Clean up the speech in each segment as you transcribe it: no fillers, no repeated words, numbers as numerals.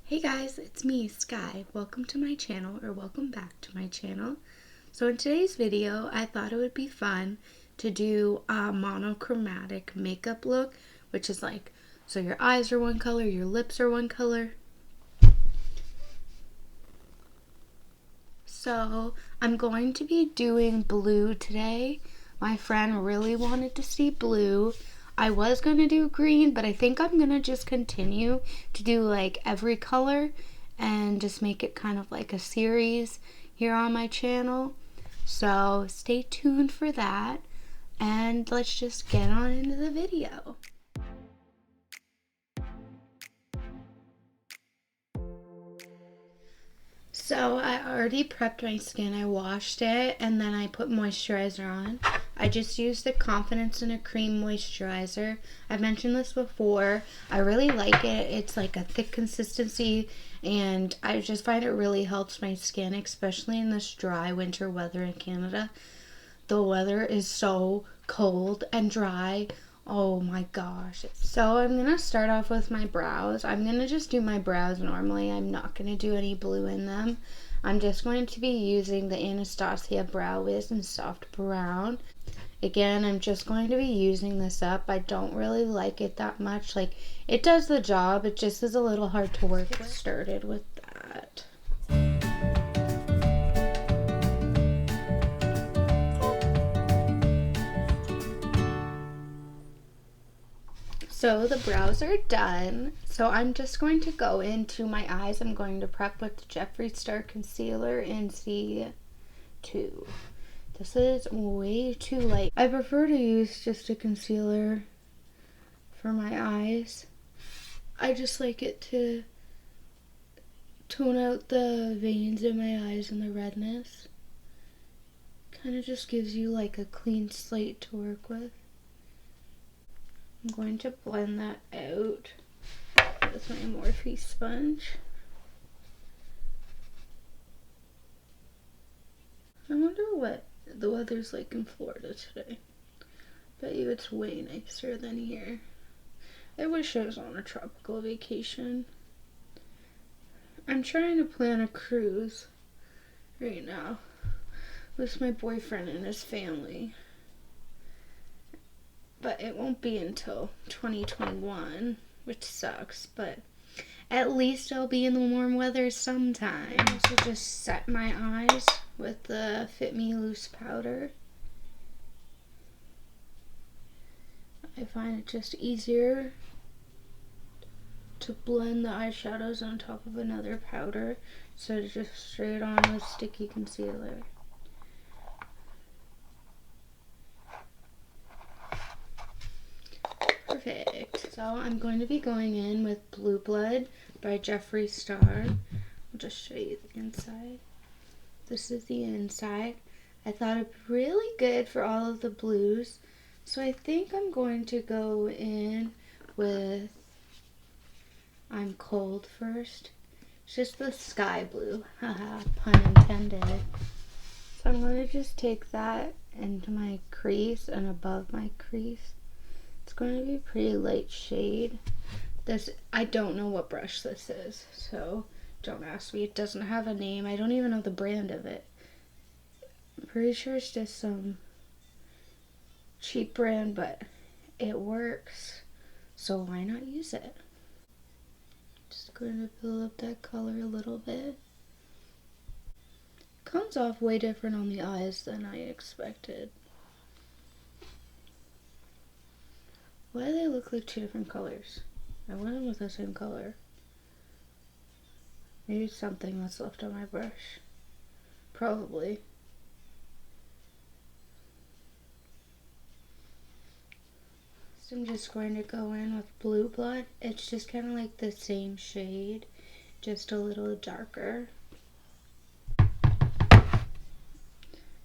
Hey guys, it's me, Sky. Welcome to my channel, or welcome back to my channel. So in today's video, I thought it would be fun to do a monochromatic makeup look, which is like, so your eyes are one color, your lips are one color. So I'm going to be doing blue today. My friend really wanted to see blue. I was going to do green, but I think I'm going to just continue to do like every color and just make it kind of like a series here on my channel. So stay tuned for that, and let's just get on into the video. So I already prepped my skin. I washed it and then I put moisturizer on. I just used the Confidence in a Cream moisturizer. I've mentioned this before. I really like it. It's like a thick consistency and I just find it really helps my skin, especially in this dry winter weather in Canada. The weather is so cold and dry. Oh my gosh. So I'm going to start off with my brows. I'm going to just do my brows normally. I'm not going to do any blue in them. I'm just going to be using the Anastasia Brow Wiz in Soft Brown. Again, I'm just going to be using this up. I don't really like it that much. Like, it does the job. It just is a little hard to work with. Started with that. So the brows are done. So I'm just going to go into my eyes. I'm going to prep with the Jeffree Star Concealer in C2. This is way too light. I prefer to use just a concealer for my eyes. I just like it to tone out the veins in my eyes and the redness. Kind of just gives you like a clean slate to work with. I'm going to blend that out with my Morphe sponge. I wonder what the weather's like in Florida today. Bet you it's way nicer than here. I wish I was on a tropical vacation. I'm trying to plan a cruise right now with my boyfriend and his family. But it won't be until 2021, which sucks, but at least I'll be in the warm weather sometime. So just set my eyes with the Fit Me Loose powder. I find it just easier to blend the eyeshadows on top of another powder instead of just straight on with sticky concealer. Perfect. So I'm going to be going in with Blue Blood by Jeffree Star. I'll just show you the inside. This is the inside. I thought it'd be really good for all of the blues. So I think I'm going to go in with I'm Cold first. It's just the sky blue. Haha, pun intended. So I'm going to just take that into my crease and above my crease. It's going to be a pretty light shade. This, I don't know what brush this is, so don't ask me. It doesn't have a name. I don't even know the brand of it. I'm pretty sure it's just some cheap brand, but it works, so why not use it? Just going to build up that color a little bit. Comes off way different on the eyes than I expected. Why do they look like two different colors? I went in with the same color. Maybe it's something that's left on my brush. Probably. So I'm just going to go in with Blue Blood. It's just kind of like the same shade, just a little darker. I'm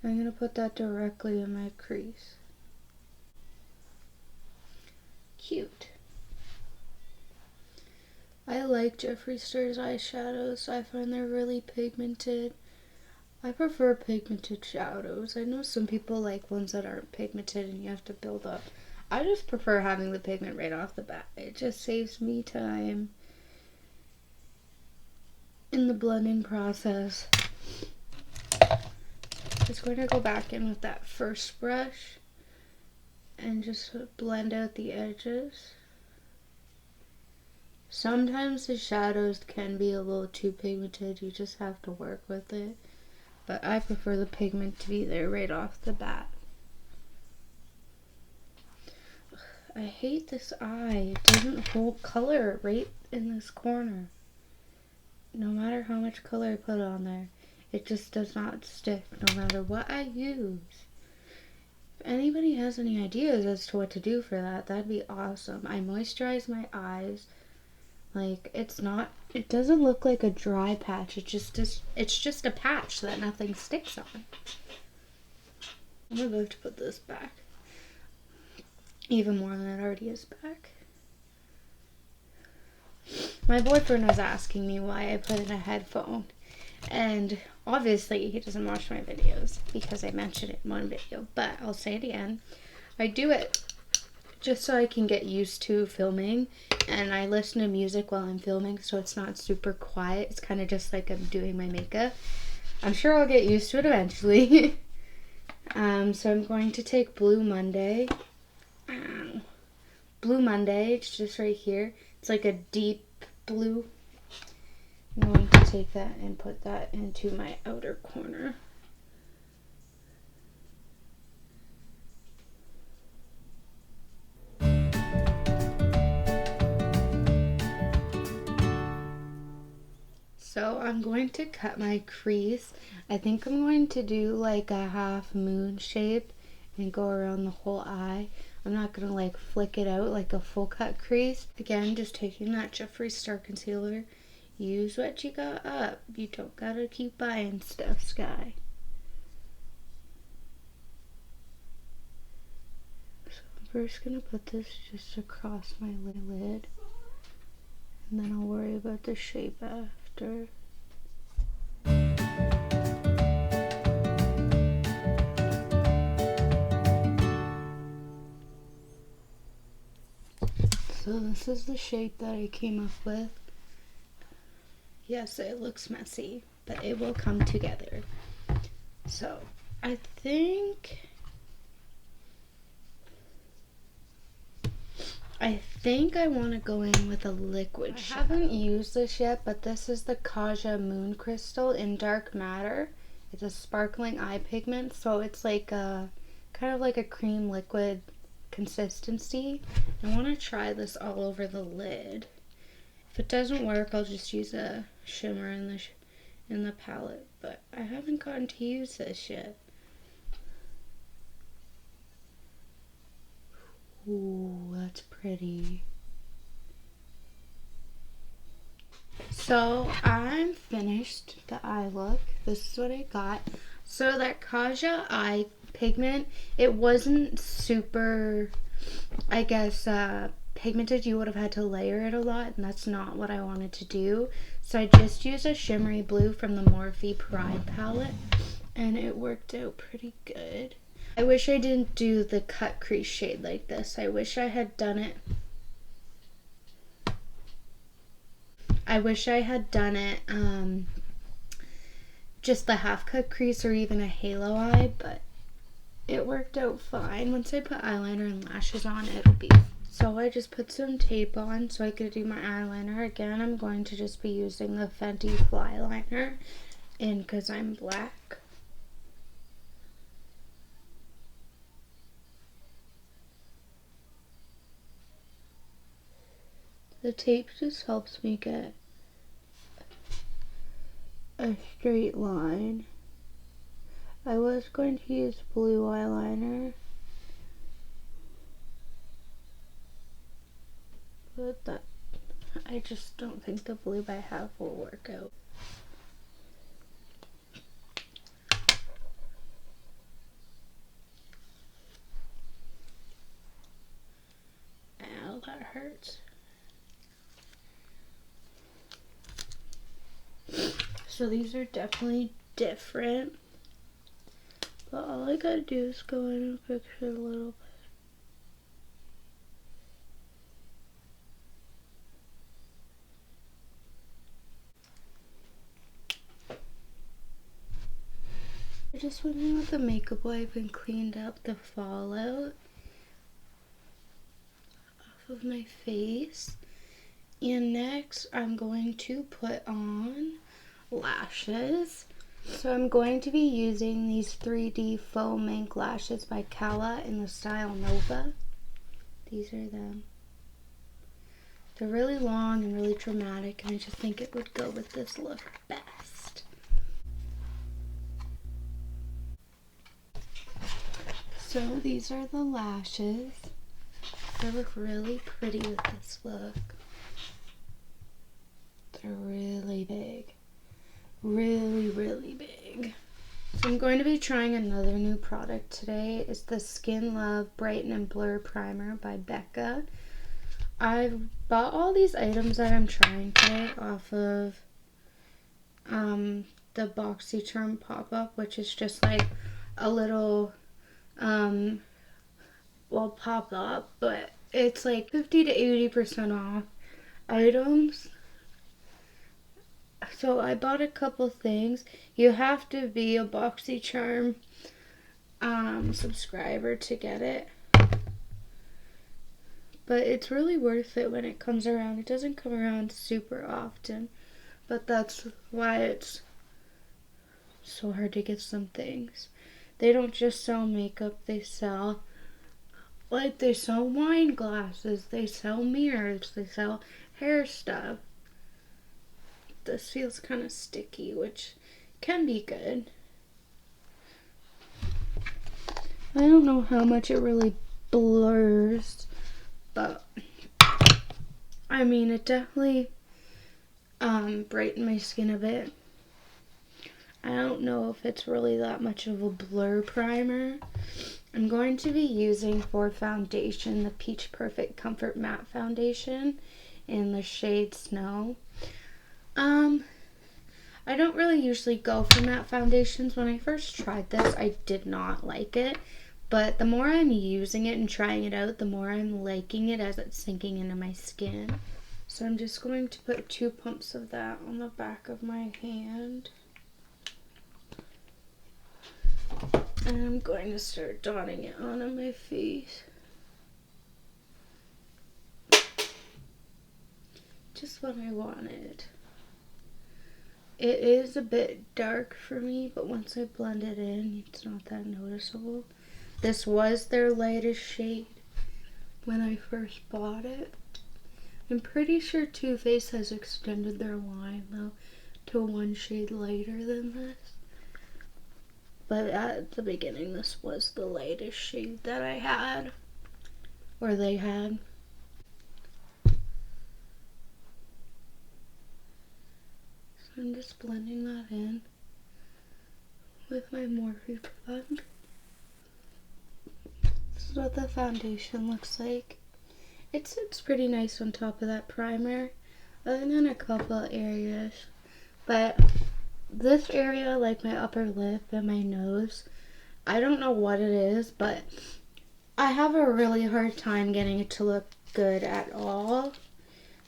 going to put that directly in my crease. Cute. I like Jeffree Star's eyeshadows. I find they're really pigmented. I prefer pigmented shadows. I know some people like ones that aren't pigmented and you have to build up. I just prefer having the pigment right off the bat. It just saves me time. in the blending process. Just going to go back in with that first brush and just blend out the edges. Sometimes the shadows can be a little too pigmented, you just have to work with it. But I prefer the pigment to be there right off the bat. I hate this eye. It doesn't hold color right in this corner. No matter how much color I put on there, it just does not stick no matter what I use. If anybody has any ideas as to what to do for that, that'd be awesome. I moisturize my eyes. Like, it doesn't look like a dry patch. It's just a patch that nothing sticks on. I'm about to put this back. Even more than it already is back. My boyfriend was asking me why I put in a headphone. And obviously he doesn't watch my videos because I mentioned it in one video. But I'll say it again. I do it just so I can get used to filming. And I listen to music while I'm filming, so it's not super quiet. It's kind of just like I'm doing my makeup. I'm sure I'll get used to it eventually. So I'm going to take Blue Monday. Blue Monday, it's just right here. It's like a deep blue. I'm going to take that and put that into my outer corner. So I'm going to cut my crease. I think I'm going to do like a half moon shape and go around the whole eye. I'm not going to like flick it out like a full cut crease. Again, just taking that Jeffree Star concealer. Use what you got up. You don't gotta keep buying stuff, Sky. So I'm first gonna put this just across my lid. And then I'll worry about the shape after. So this is the shape that I came up with. Yes, it looks messy, but it will come together. So I think I want to go in with a liquid shadow. I haven't used this yet, but this is the Kaja Moon Crystal in Dark Matter. It's a sparkling eye pigment, so it's like a kind of like a cream liquid consistency. I want to try this all over the lid. If it doesn't work, I'll just use a shimmer in the palette, but I haven't gotten to use this yet. Ooh, that's pretty. So I'm finished the eye look. This is what I got. So that Kaja eye pigment, it wasn't super, I guess, pigmented. You would have had to layer it a lot, and that's not what I wanted to do. So I just used a shimmery blue from the Morphe Pride palette, and it worked out pretty good. I wish I didn't do the cut crease shade like this. I wish I had done it. Just the half cut crease or even a halo eye, but it worked out fine. Once I put eyeliner and lashes on, it'll be. So I just put some tape on so I could do my eyeliner. Again, I'm going to just be using the Fenty Fly Liner in Cause I'm Black. The tape just helps me get a straight line. I was going to use blue eyeliner, but I just don't think the blue I have will work out. Ow, that hurts. So these are definitely different, but all I gotta do is go in and fix it a little bit. just went in with the makeup wipe and cleaned up the fallout off of my face. And next, I'm going to put on lashes. So I'm going to be using these 3D Faux Mink lashes by Kala in the style Nova. These are them. They're really long and really dramatic, and I just think it would go with this look best. So these are the lashes. They look really pretty with this look. They're really big. Really, really big. So I'm going to be trying another new product today. It's the Skin Love Brighten and Blur Primer by Becca. I've bought all these items that I'm trying today off of the BoxyCharm pop-up, which is just like a little pop-up, but it's like 50 to 80% off items. So I bought a couple things. You have to be a BoxyCharm subscriber to get it. But it's really worth it when it comes around. It doesn't come around super often, but that's why it's so hard to get some things. They don't just sell makeup, they sell wine glasses, they sell mirrors, they sell hair stuff. This feels kind of sticky, which can be good. I don't know how much it really blurs, but I mean, it definitely brightened my skin a bit. I don't know if it's really that much of a blur primer. I'm going to be using for foundation the Peach Perfect Comfort Matte Foundation in the shade Snow. I don't really usually go for matte foundations. When I first tried this, I did not like it. But the more I'm using it and trying it out, the more I'm liking it as it's sinking into my skin. So I'm just going to put 2 pumps of that on the back of my hand. And I'm going to start dotting it on my face. Just what I wanted. It is a bit dark for me, but once I blend it in, it's not that noticeable. This was their lightest shade when I first bought it. I'm pretty sure Too Faced has extended their line, though, to 1 shade lighter than this. But at the beginning, this was the lightest shade that I had, or they had. So I'm just blending that in with my Morphe blend. This is what the foundation looks like. It sits pretty nice on top of that primer, other than a couple areas. But this area, like my upper lip and my nose, I don't know what it is, but I have a really hard time getting it to look good at all.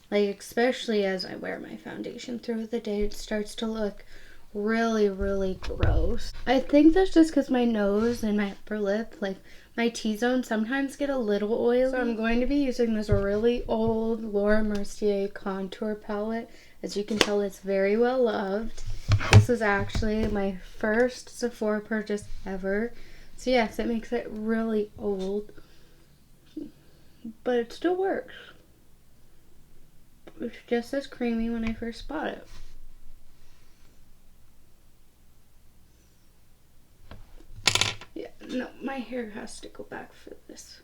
Like, especially as I wear my foundation through the day, it starts to look really, really gross. I think that's just because my nose and my upper lip, like my T-zone, sometimes get a little oily. So I'm going to be using this really old Laura Mercier contour palette. As you can tell, it's very well loved. This is actually my first Sephora purchase ever. So yes, it makes it really old, but it still works. It's just as creamy when I first bought it. Yeah, no, my hair has to go back for this.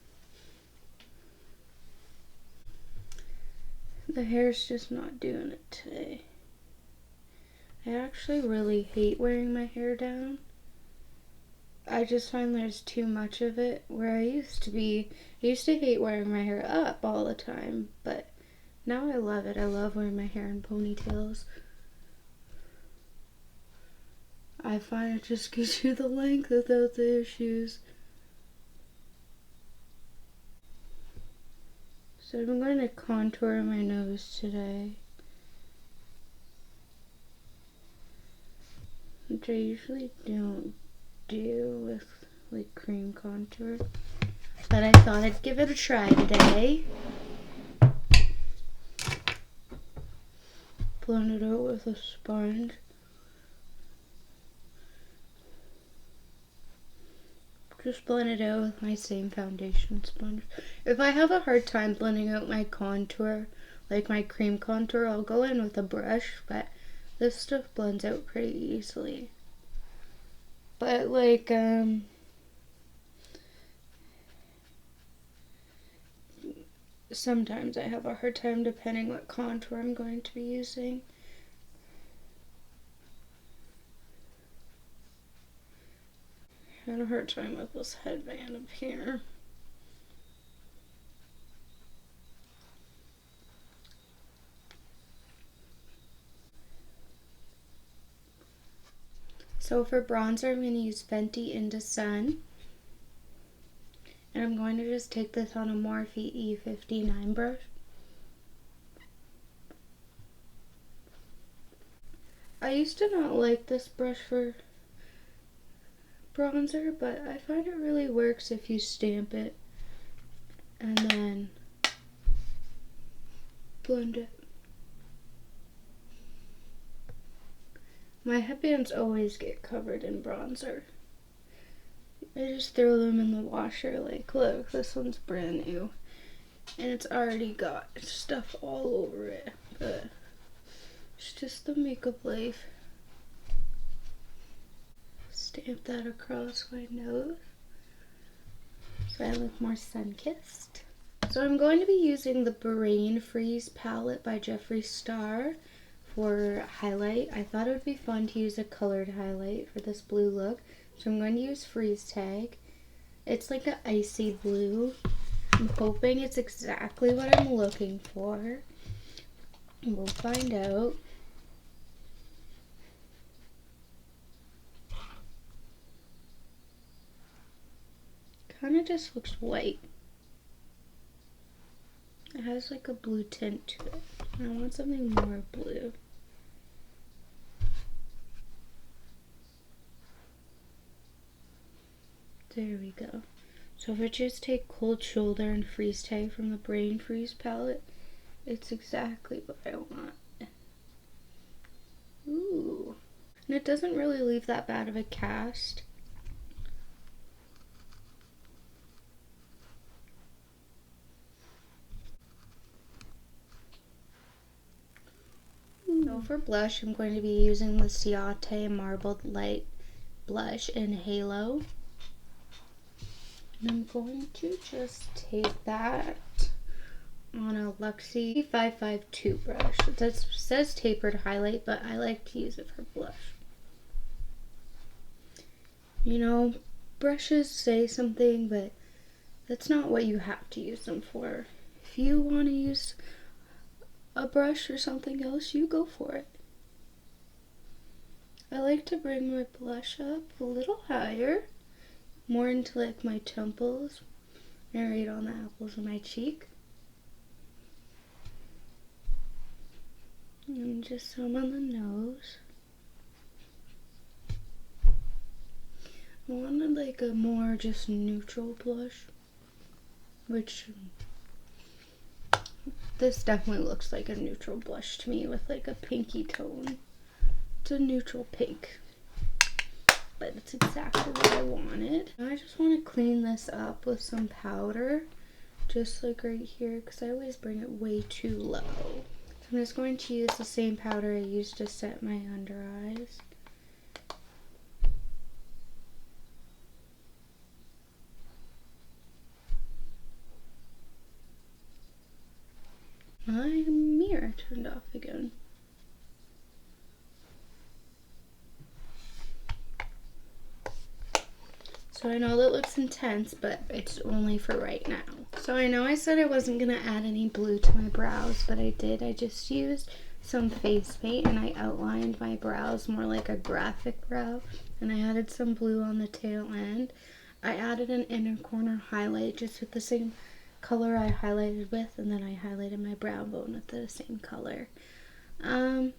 The hair's just not doing it today. I actually really hate wearing my hair down. I just find there's too much of it. Where I used to hate wearing my hair up all the time, but now I love it. I love wearing my hair in ponytails. I find it just gives you the length without the issues. So I'm going to contour my nose today, which I usually don't do with like cream contour, but I thought I'd give it a try today. Blend it out with a sponge. Just blend it out with my same foundation sponge. If I have a hard time blending out my contour, like my cream contour, I'll go in with a brush, but this stuff blends out pretty easily. But like, sometimes I have a hard time depending what contour I'm going to be using. I had a hard time with this headband up here. So for bronzer, I'm going to use Fenty Into Sun. And I'm going to just take this on a Morphe E59 brush. I used to not like this brush for bronzer, but I find it really works if you stamp it and then blend it. My headbands always get covered in bronzer. I just throw them in the washer. Like, look, this one's brand new and it's already got stuff all over it, but it's just the makeup life. Stamp that across my nose so I look more sun-kissed. So I'm going to be using the Brain Freeze palette by Jeffree Star for highlight. I thought it would be fun to use a colored highlight for this blue look, so I'm going to use Freeze Tag. It's like an icy blue. I'm hoping it's exactly what I'm looking for. We'll find out. Kind of just looks white. It has like a blue tint to it. I want something more blue. There we go. So if I just take Cold Shoulder and Freeze Tag from the Brain Freeze palette, it's exactly what I want. Ooh. And it doesn't really leave that bad of a cast. So for blush, I'm going to be using the Ciate Marbled Light Blush in Halo. And I'm going to just take that on a Luxie 552 brush. It says tapered highlight, but I like to use it for blush. You know, brushes say something, but that's not what you have to use them for. If you want to use a brush or something else, you go for it. I like to bring my blush up a little higher, more into like my temples, and right on the apples of my cheek. And just some on the nose. I wanted like a more just neutral blush, which this definitely looks like a neutral blush to me with like a pinky tone. It's a neutral pink, but it's exactly what I wanted. I just want to clean this up with some powder, just like right here, because I always bring it way too low. So I'm just going to use the same powder I used to set my under eyes. My mirror turned off again. So I know that looks intense, but it's only for right now. So I know I said I wasn't going to add any blue to my brows, but I did. I just used some face paint and I outlined my brows more like a graphic brow. And I added some blue on the tail end. I added an inner corner highlight just with the same color I highlighted with, and then I highlighted my brow bone with the same color. I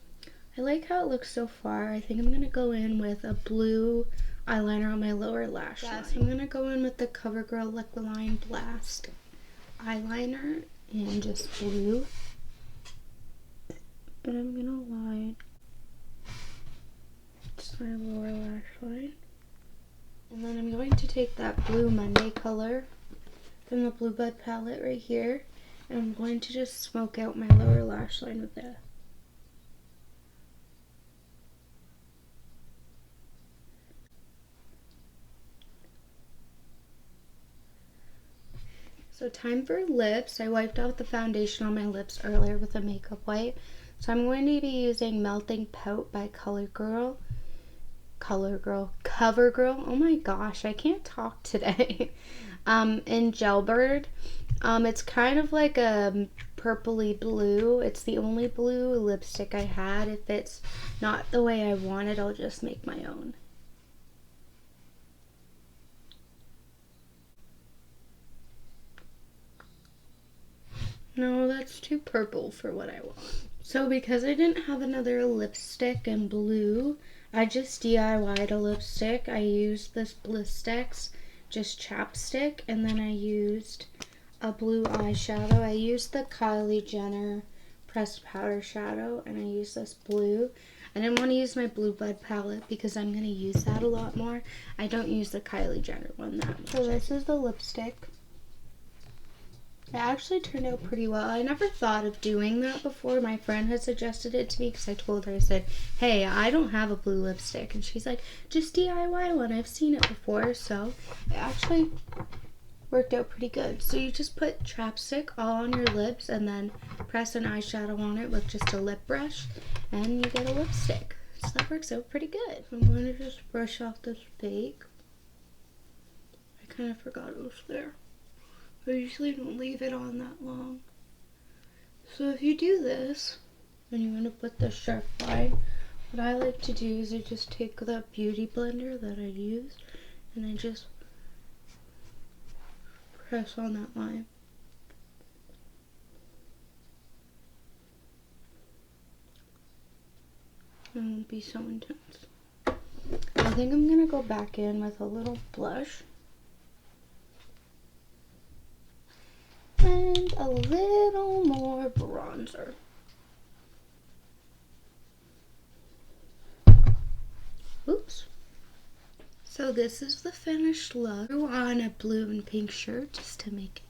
like how it looks so far. I think I'm going to go in with a blue eyeliner on my lower lash line. So I'm going to go in with the CoverGirl Liquid Blast eyeliner in just blue. And I'm going to line just my lower lash line. And then I'm going to take that Blue Monday color from the Blue Bud palette right here. And I'm going to just smoke out my lower lash line with that. So time for lips. I wiped out the foundation on my lips earlier with a makeup wipe. So I'm going to be using Melting Pout by CoverGirl. Oh my gosh, I can't talk today. In Gelbird. It's kind of like a purpley blue. It's the only blue lipstick I had. If it's not the way I want it, I'll just make my own. No, that's too purple for what I want. So because I didn't have another lipstick in blue, I just DIY'd a lipstick. I used this Blistex, just chapstick, and then I used a blue eyeshadow. I used the Kylie Jenner pressed powder shadow, and I used this blue. I didn't want to use my Blue Bud palette because I'm going to use that a lot more. I don't use the Kylie Jenner one that much. So this is the lipstick. It actually turned out pretty well. I never thought of doing that before. My friend had suggested it to me because I told her, I said, hey, I don't have a blue lipstick. And she's like, just DIY one. I've seen it before. So it actually worked out pretty good. So you just put chapstick all on your lips and then press an eyeshadow on it with just a lip brush and you get a lipstick. So that works out pretty good. I'm going to just brush off this fake. I kind of forgot it was there. I usually don't leave it on that long. So if you do this, and you want to put the sharp line, what I like to do is I just take that beauty blender that I used, and I just press on that line. It won't be so intense. I think I'm going to go back in with a little blush. And a little more bronzer. Oops. So this is the finished look. I threw on a blue and pink shirt just to make it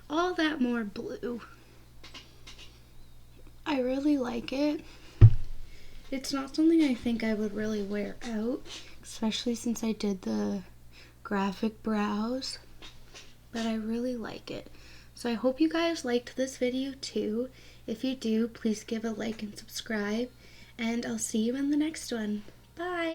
all that more blue. I really like it. It's not something I think I would really wear out, especially since I did the graphic brows, but I really like it. So I hope you guys liked this video too. If you do, please give a like and subscribe, and I'll see you in the next one. Bye!